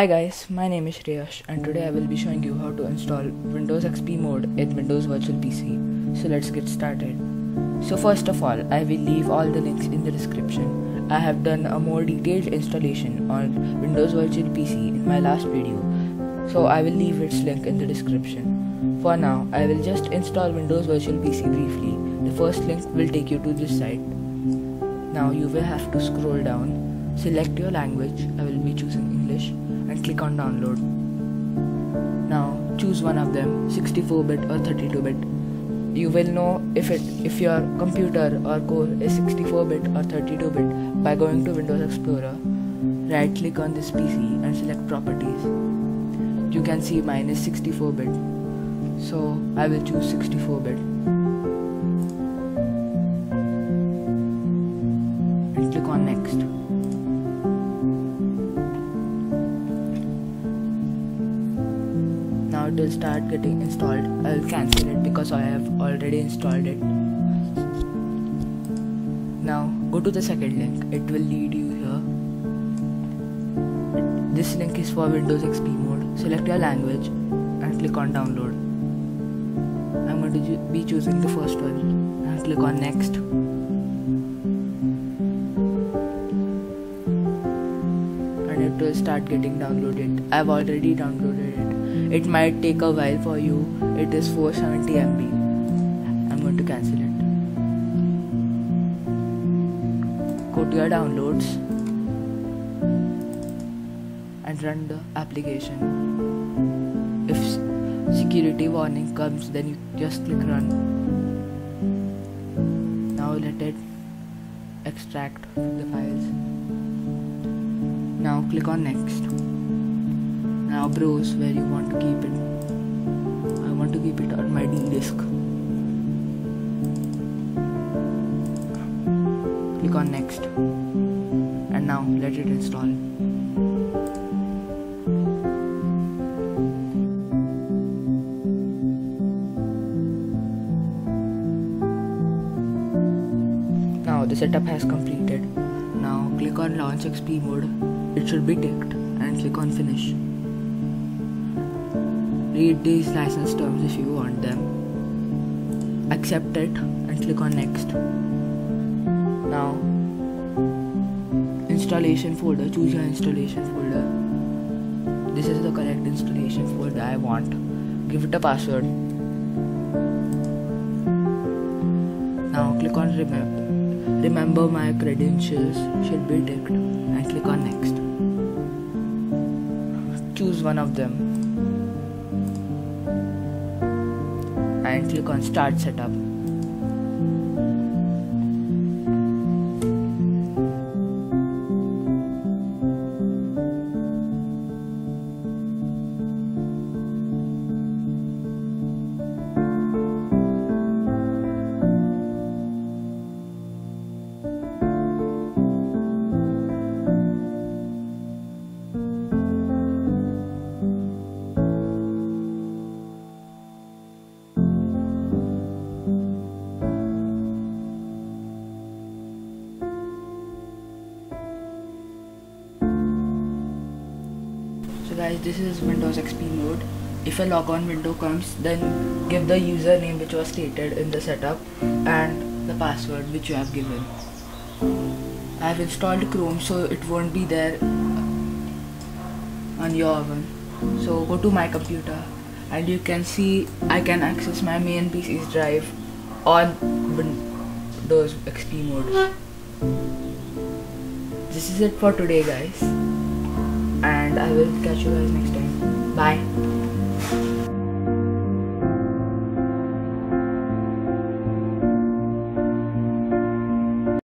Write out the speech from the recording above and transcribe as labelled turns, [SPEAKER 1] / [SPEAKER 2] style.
[SPEAKER 1] Hi guys, my name is Shreyash and today I will be showing you how to install Windows XP mode in Windows Virtual PC. So let's get started. So first of all, I will leave all the links in the description. I have done a more detailed installation on Windows Virtual PC in my last video, so I will leave its link in the description. For now, I will just install Windows Virtual PC briefly. The first link will take you to this site. Now you will have to scroll down, select your language, I will be choosing English, and click on download. Now choose one of them, 64-bit or 32-bit. You will know if your computer or core is 64-bit or 32-bit by going to Windows Explorer. Right click on this PC and select properties. You can see mine is 64-bit, so I will choose 64-bit and click on next. Now it will start getting installed. I will cancel it because I have already installed it. Now go to the second link. It will lead you here. This link is for Windows XP mode. Select your language and click on download. I'm going to be choosing the first one and click on next. And it will start getting downloaded. I've already downloaded it. It might take a while for you. It is 470 MB. I'm going to cancel it. Go to your downloads and run the application. If security warning comes, then you just click run. Now let it extract the files. Now click on next. Now browse where you want to keep it. I want to keep it on my D disk. Click on next. And now let it install. Now the setup has completed. Now click on launch XP mode. It should be ticked and click on finish. Read these license terms if you want them. Accept it and click on next. Now installation folder, choose your installation folder. This is the correct installation folder I want. Give it a password. Now click on remember my credentials, should be ticked, and click on next. Choose one of them and click on start setup. So guys, this is Windows XP mode. If a logon window comes, then give the username which was stated in the setup and the password which you have given. I have installed Chrome, so it won't be there on your one. So go to my computer and you can see I can access my main PC's drive on Windows XP mode. This is it for today guys, and I will catch you guys next time. Bye.